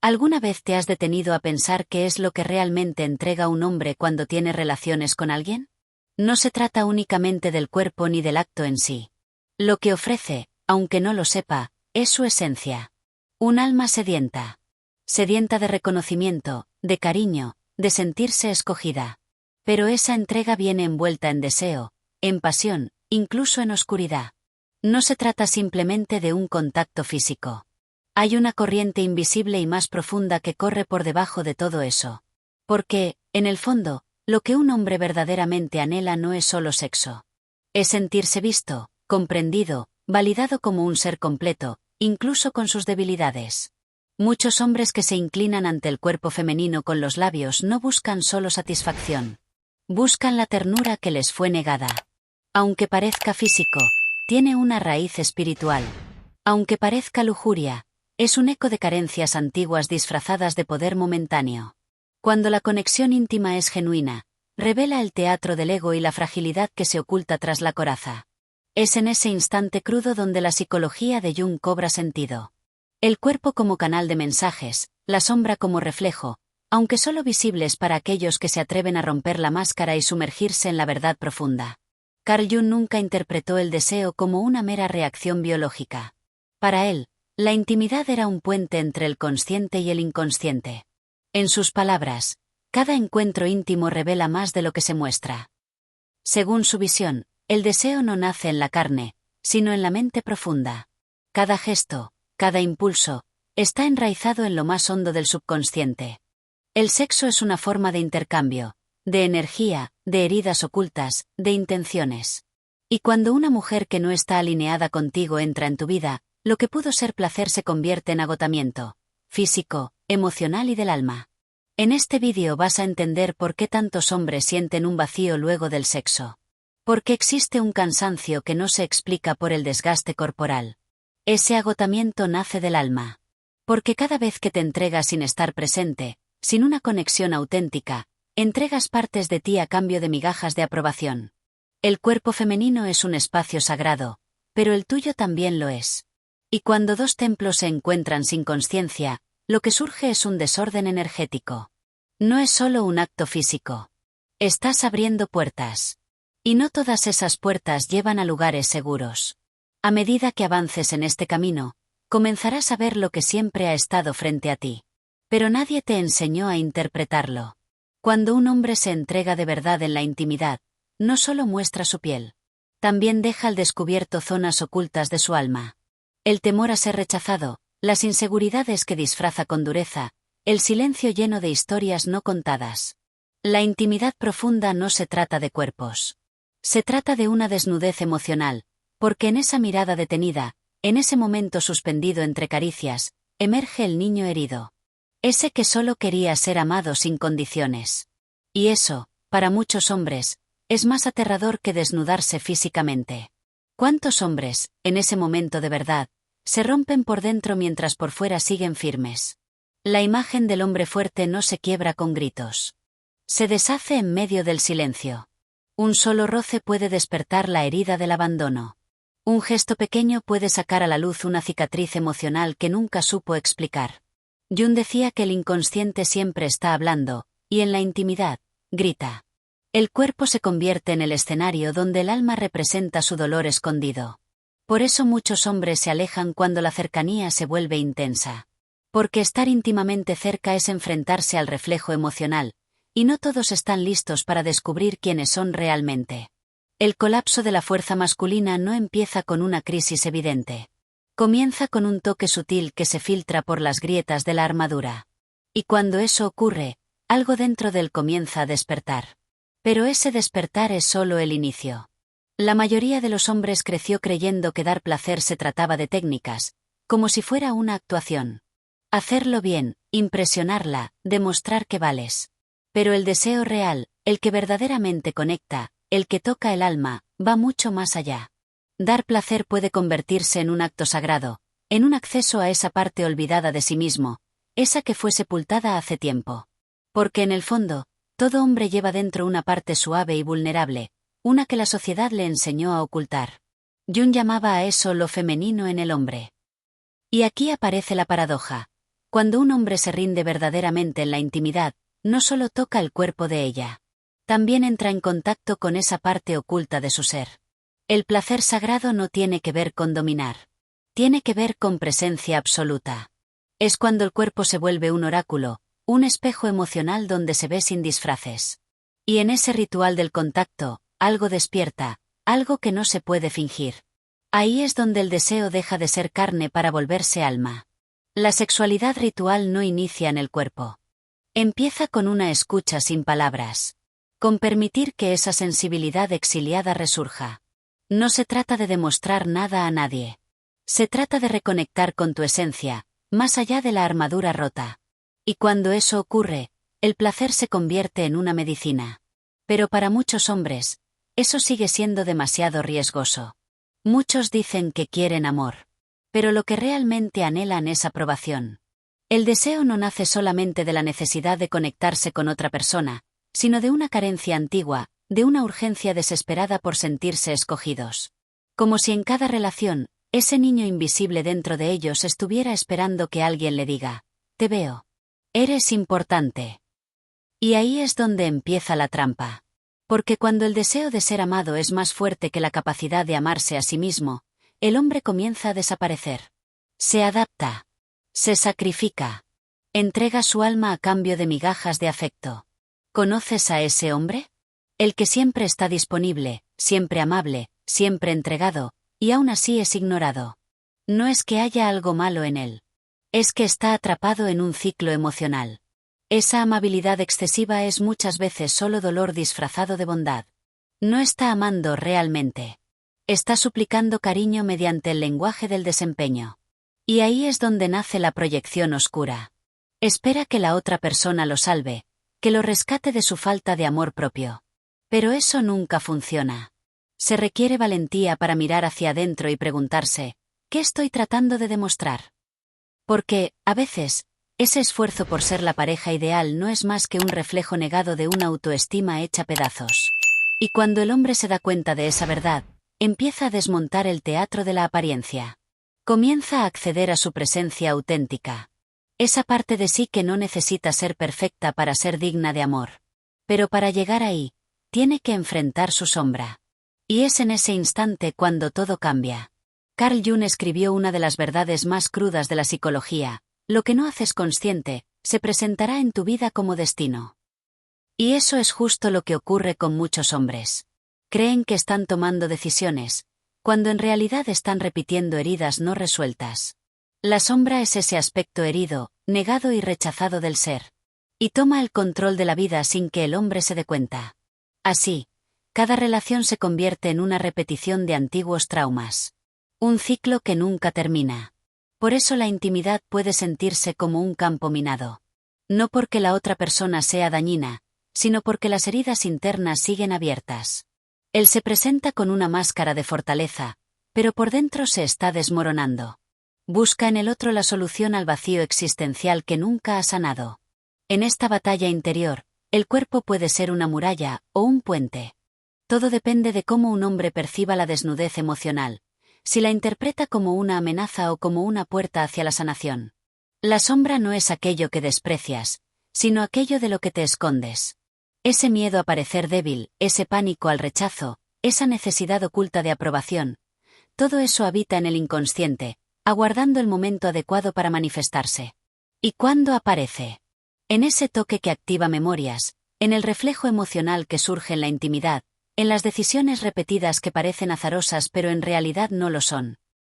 ¿Alguna vez te has detenido a pensar qué es lo que realmente entrega un hombre cuando tiene relaciones con alguien? No se trata únicamente del cuerpo ni del acto en sí. Lo que ofrece, aunque no lo sepa, es su esencia. Un alma sedienta. Sedienta de reconocimiento, de cariño, de sentirse escogida. Pero esa entrega viene envuelta en deseo, en pasión, incluso en oscuridad. No se trata simplemente de un contacto físico. Hay una corriente invisible y más profunda que corre por debajo de todo eso. Porque, en el fondo, lo que un hombre verdaderamente anhela no es solo sexo. Es sentirse visto, comprendido, validado como un ser completo, incluso con sus debilidades. Muchos hombres que se inclinan ante el cuerpo femenino con los labios no buscan solo satisfacción. Buscan la ternura que les fue negada. Aunque parezca físico, tiene una raíz espiritual. Aunque parezca lujuria, es un eco de carencias antiguas disfrazadas de poder momentáneo. Cuando la conexión íntima es genuina, revela el teatro del ego y la fragilidad que se oculta tras la coraza. Es en ese instante crudo donde la psicología de Jung cobra sentido. El cuerpo como canal de mensajes, la sombra como reflejo, aunque solo visibles para aquellos que se atreven a romper la máscara y sumergirse en la verdad profunda. Carl Jung nunca interpretó el deseo como una mera reacción biológica. Para él, la intimidad era un puente entre el consciente y el inconsciente. En sus palabras, cada encuentro íntimo revela más de lo que se muestra. Según su visión, el deseo no nace en la carne, sino en la mente profunda. Cada gesto, cada impulso, está enraizado en lo más hondo del subconsciente. El sexo es una forma de intercambio, de energía, de heridas ocultas, de intenciones. Y cuando una mujer que no está alineada contigo entra en tu vida, lo que pudo ser placer se convierte en agotamiento, físico, emocional y del alma. En este vídeo vas a entender por qué tantos hombres sienten un vacío luego del sexo. Porque existe un cansancio que no se explica por el desgaste corporal. Ese agotamiento nace del alma. Porque cada vez que te entregas sin estar presente, sin una conexión auténtica, entregas partes de ti a cambio de migajas de aprobación. El cuerpo femenino es un espacio sagrado, pero el tuyo también lo es. Y cuando dos templos se encuentran sin consciencia, lo que surge es un desorden energético. No es solo un acto físico. Estás abriendo puertas. Y no todas esas puertas llevan a lugares seguros. A medida que avances en este camino, comenzarás a ver lo que siempre ha estado frente a ti. Pero nadie te enseñó a interpretarlo. Cuando un hombre se entrega de verdad en la intimidad, no solo muestra su piel. También deja al descubierto zonas ocultas de su alma. El temor a ser rechazado, las inseguridades que disfraza con dureza, el silencio lleno de historias no contadas. La intimidad profunda no se trata de cuerpos. Se trata de una desnudez emocional, porque en esa mirada detenida, en ese momento suspendido entre caricias, emerge el niño herido. Ese que solo quería ser amado sin condiciones. Y eso, para muchos hombres, es más aterrador que desnudarse físicamente. ¿Cuántos hombres, en ese momento de verdad, se rompen por dentro mientras por fuera siguen firmes? La imagen del hombre fuerte no se quiebra con gritos. Se deshace en medio del silencio. Un solo roce puede despertar la herida del abandono. Un gesto pequeño puede sacar a la luz una cicatriz emocional que nunca supo explicar. Jung decía que el inconsciente siempre está hablando, y en la intimidad, grita. El cuerpo se convierte en el escenario donde el alma representa su dolor escondido. Por eso muchos hombres se alejan cuando la cercanía se vuelve intensa. Porque estar íntimamente cerca es enfrentarse al reflejo emocional, y no todos están listos para descubrir quiénes son realmente. El colapso de la fuerza masculina no empieza con una crisis evidente. Comienza con un toque sutil que se filtra por las grietas de la armadura. Y cuando eso ocurre, algo dentro de él comienza a despertar. Pero ese despertar es solo el inicio. La mayoría de los hombres creció creyendo que dar placer se trataba de técnicas, como si fuera una actuación. Hacerlo bien, impresionarla, demostrar que vales. Pero el deseo real, el que verdaderamente conecta, el que toca el alma, va mucho más allá. Dar placer puede convertirse en un acto sagrado, en un acceso a esa parte olvidada de sí mismo, esa que fue sepultada hace tiempo. Porque en el fondo, todo hombre lleva dentro una parte suave y vulnerable, una que la sociedad le enseñó a ocultar. Jung llamaba a eso lo femenino en el hombre. Y aquí aparece la paradoja. Cuando un hombre se rinde verdaderamente en la intimidad, no solo toca el cuerpo de ella. También entra en contacto con esa parte oculta de su ser. El placer sagrado no tiene que ver con dominar. Tiene que ver con presencia absoluta. Es cuando el cuerpo se vuelve un oráculo, un espejo emocional donde se ve sin disfraces. Y en ese ritual del contacto, algo despierta, algo que no se puede fingir. Ahí es donde el deseo deja de ser carne para volverse alma. La sexualidad ritual no inicia en el cuerpo. Empieza con una escucha sin palabras. Con permitir que esa sensibilidad exiliada resurja. No se trata de demostrar nada a nadie. Se trata de reconectar con tu esencia, más allá de la armadura rota. Y cuando eso ocurre, el placer se convierte en una medicina. Pero para muchos hombres, eso sigue siendo demasiado riesgoso. Muchos dicen que quieren amor. Pero lo que realmente anhelan es aprobación. El deseo no nace solamente de la necesidad de conectarse con otra persona, sino de una carencia antigua, de una urgencia desesperada por sentirse escogidos. Como si en cada relación, ese niño invisible dentro de ellos estuviera esperando que alguien le diga, «Te veo. Eres importante». Y ahí es donde empieza la trampa. Porque cuando el deseo de ser amado es más fuerte que la capacidad de amarse a sí mismo, el hombre comienza a desaparecer. Se adapta. Se sacrifica. Entrega su alma a cambio de migajas de afecto. ¿Conoces a ese hombre? El que siempre está disponible, siempre amable, siempre entregado, y aún así es ignorado. No es que haya algo malo en él. Es que está atrapado en un ciclo emocional. Esa amabilidad excesiva es muchas veces solo dolor disfrazado de bondad. No está amando realmente. Está suplicando cariño mediante el lenguaje del desempeño. Y ahí es donde nace la proyección oscura. Espera que la otra persona lo salve, que lo rescate de su falta de amor propio. Pero eso nunca funciona. Se requiere valentía para mirar hacia adentro y preguntarse, ¿qué estoy tratando de demostrar? Porque, a veces, ese esfuerzo por ser la pareja ideal no es más que un reflejo negado de una autoestima hecha pedazos. Y cuando el hombre se da cuenta de esa verdad, empieza a desmontar el teatro de la apariencia. Comienza a acceder a su presencia auténtica. Esa parte de sí que no necesita ser perfecta para ser digna de amor. Pero para llegar ahí, tiene que enfrentar su sombra. Y es en ese instante cuando todo cambia. Carl Jung escribió una de las verdades más crudas de la psicología: lo que no haces consciente, se presentará en tu vida como destino. Y eso es justo lo que ocurre con muchos hombres. Creen que están tomando decisiones, cuando en realidad están repitiendo heridas no resueltas. La sombra es ese aspecto herido, negado y rechazado del ser. Y toma el control de la vida sin que el hombre se dé cuenta. Así, cada relación se convierte en una repetición de antiguos traumas. Un ciclo que nunca termina. Por eso la intimidad puede sentirse como un campo minado. No porque la otra persona sea dañina, sino porque las heridas internas siguen abiertas. Él se presenta con una máscara de fortaleza, pero por dentro se está desmoronando. Busca en el otro la solución al vacío existencial que nunca ha sanado. En esta batalla interior, el cuerpo puede ser una muralla o un puente. Todo depende de cómo un hombre perciba la desnudez emocional, si la interpreta como una amenaza o como una puerta hacia la sanación. La sombra no es aquello que desprecias, sino aquello de lo que te escondes. Ese miedo a parecer débil, ese pánico al rechazo, esa necesidad oculta de aprobación, todo eso habita en el inconsciente, aguardando el momento adecuado para manifestarse. ¿Y cuándo aparece? En ese toque que activa memorias, en el reflejo emocional que surge en la intimidad, en las decisiones repetidas que parecen azarosas pero en realidad no lo son.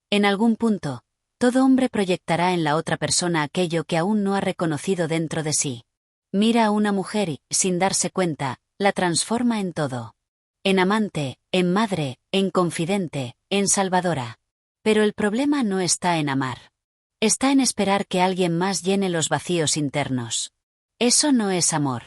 En algún punto, todo hombre proyectará en la otra persona aquello que aún no ha reconocido dentro de sí. Mira a una mujer y, sin darse cuenta, la transforma en todo. En amante, en madre, en confidente, en salvadora. Pero el problema no está en amar. Está en esperar que alguien más llene los vacíos internos. Eso no es amor.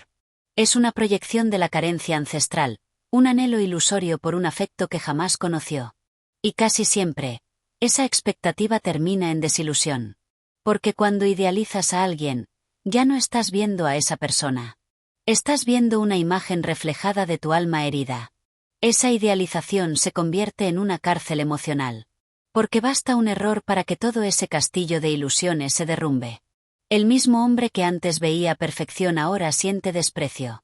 Es una proyección de la carencia ancestral, un anhelo ilusorio por un afecto que jamás conoció. Y casi siempre, esa expectativa termina en desilusión. Porque cuando idealizas a alguien, ya no estás viendo a esa persona. Estás viendo una imagen reflejada de tu alma herida. Esa idealización se convierte en una cárcel emocional. Porque basta un error para que todo ese castillo de ilusiones se derrumbe. El mismo hombre que antes veía perfección ahora siente desprecio.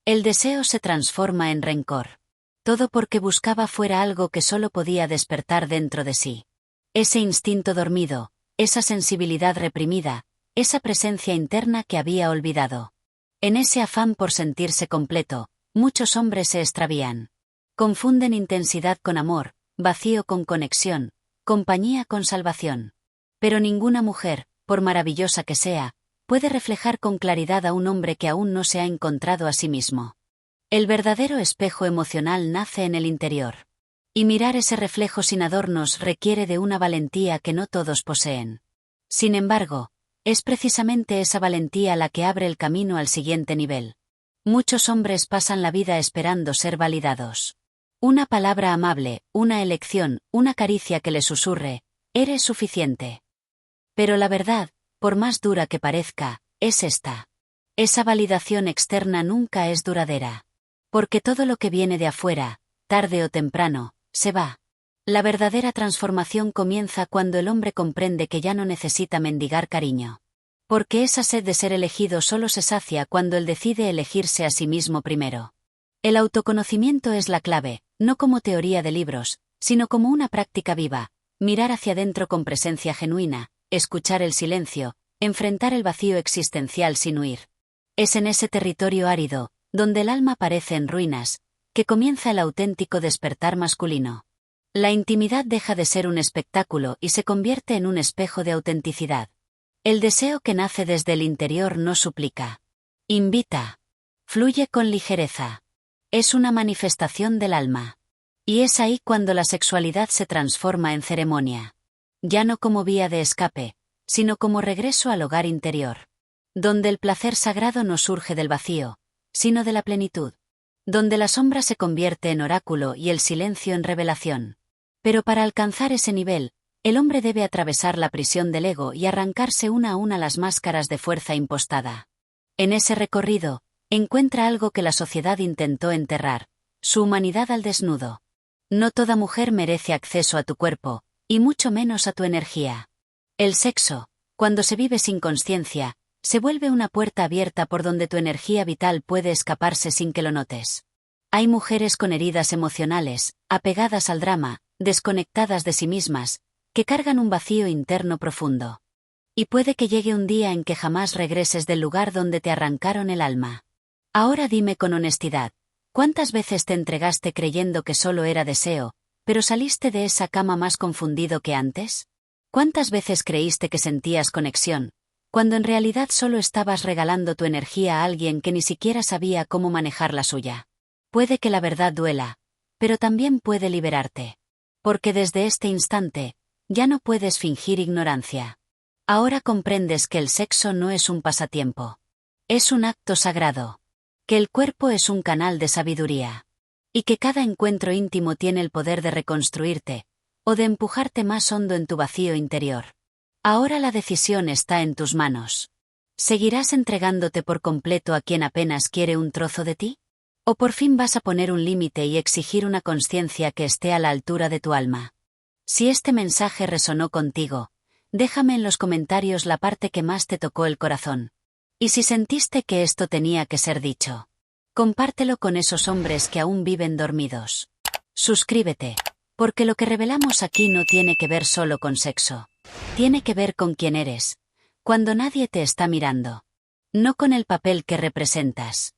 El deseo se transforma en rencor. Todo porque buscaba fuera algo que solo podía despertar dentro de sí. Ese instinto dormido, esa sensibilidad reprimida, esa presencia interna que había olvidado. En ese afán por sentirse completo, muchos hombres se extravían. Confunden intensidad con amor, vacío con conexión, compañía con salvación. Pero ninguna mujer, por maravillosa que sea, puede reflejar con claridad a un hombre que aún no se ha encontrado a sí mismo. El verdadero espejo emocional nace en el interior. Y mirar ese reflejo sin adornos requiere de una valentía que no todos poseen. Sin embargo, es precisamente esa valentía la que abre el camino al siguiente nivel. Muchos hombres pasan la vida esperando ser validados. Una palabra amable, una elección, una caricia que le susurre, eres suficiente. Pero la verdad, por más dura que parezca, es esta. Esa validación externa nunca es duradera. Porque todo lo que viene de afuera, tarde o temprano, se va. La verdadera transformación comienza cuando el hombre comprende que ya no necesita mendigar cariño. Porque esa sed de ser elegido solo se sacia cuando él decide elegirse a sí mismo primero. El autoconocimiento es la clave, no como teoría de libros, sino como una práctica viva, mirar hacia adentro con presencia genuina, escuchar el silencio, enfrentar el vacío existencial sin huir. Es en ese territorio árido, donde el alma parece en ruinas, que comienza el auténtico despertar masculino. La intimidad deja de ser un espectáculo y se convierte en un espejo de autenticidad. El deseo que nace desde el interior no suplica. Invita. Fluye con ligereza. Es una manifestación del alma. Y es ahí cuando la sexualidad se transforma en ceremonia. Ya no como vía de escape, sino como regreso al hogar interior. Donde el placer sagrado no surge del vacío, sino de la plenitud. Donde la sombra se convierte en oráculo y el silencio en revelación. Pero para alcanzar ese nivel, el hombre debe atravesar la prisión del ego y arrancarse una a una las máscaras de fuerza impostada. En ese recorrido, encuentra algo que la sociedad intentó enterrar, su humanidad al desnudo. No toda mujer merece acceso a tu cuerpo, y mucho menos a tu energía. El sexo, cuando se vive sin consciencia, se vuelve una puerta abierta por donde tu energía vital puede escaparse sin que lo notes. Hay mujeres con heridas emocionales, apegadas al drama, desconectadas de sí mismas, que cargan un vacío interno profundo. Y puede que llegue un día en que jamás regreses del lugar donde te arrancaron el alma. Ahora dime con honestidad, ¿cuántas veces te entregaste creyendo que solo era deseo, pero saliste de esa cama más confundido que antes? ¿Cuántas veces creíste que sentías conexión, cuando en realidad solo estabas regalando tu energía a alguien que ni siquiera sabía cómo manejar la suya? Puede que la verdad duela, pero también puede liberarte. Porque desde este instante, ya no puedes fingir ignorancia. Ahora comprendes que el sexo no es un pasatiempo. Es un acto sagrado. Que el cuerpo es un canal de sabiduría. Y que cada encuentro íntimo tiene el poder de reconstruirte, o de empujarte más hondo en tu vacío interior. Ahora la decisión está en tus manos. ¿Seguirás entregándote por completo a quien apenas quiere un trozo de ti? ¿O por fin vas a poner un límite y exigir una consciencia que esté a la altura de tu alma? Si este mensaje resonó contigo, déjame en los comentarios la parte que más te tocó el corazón. Y si sentiste que esto tenía que ser dicho, compártelo con esos hombres que aún viven dormidos. Suscríbete, porque lo que revelamos aquí no tiene que ver solo con sexo. Tiene que ver con quién eres, cuando nadie te está mirando. No con el papel que representas.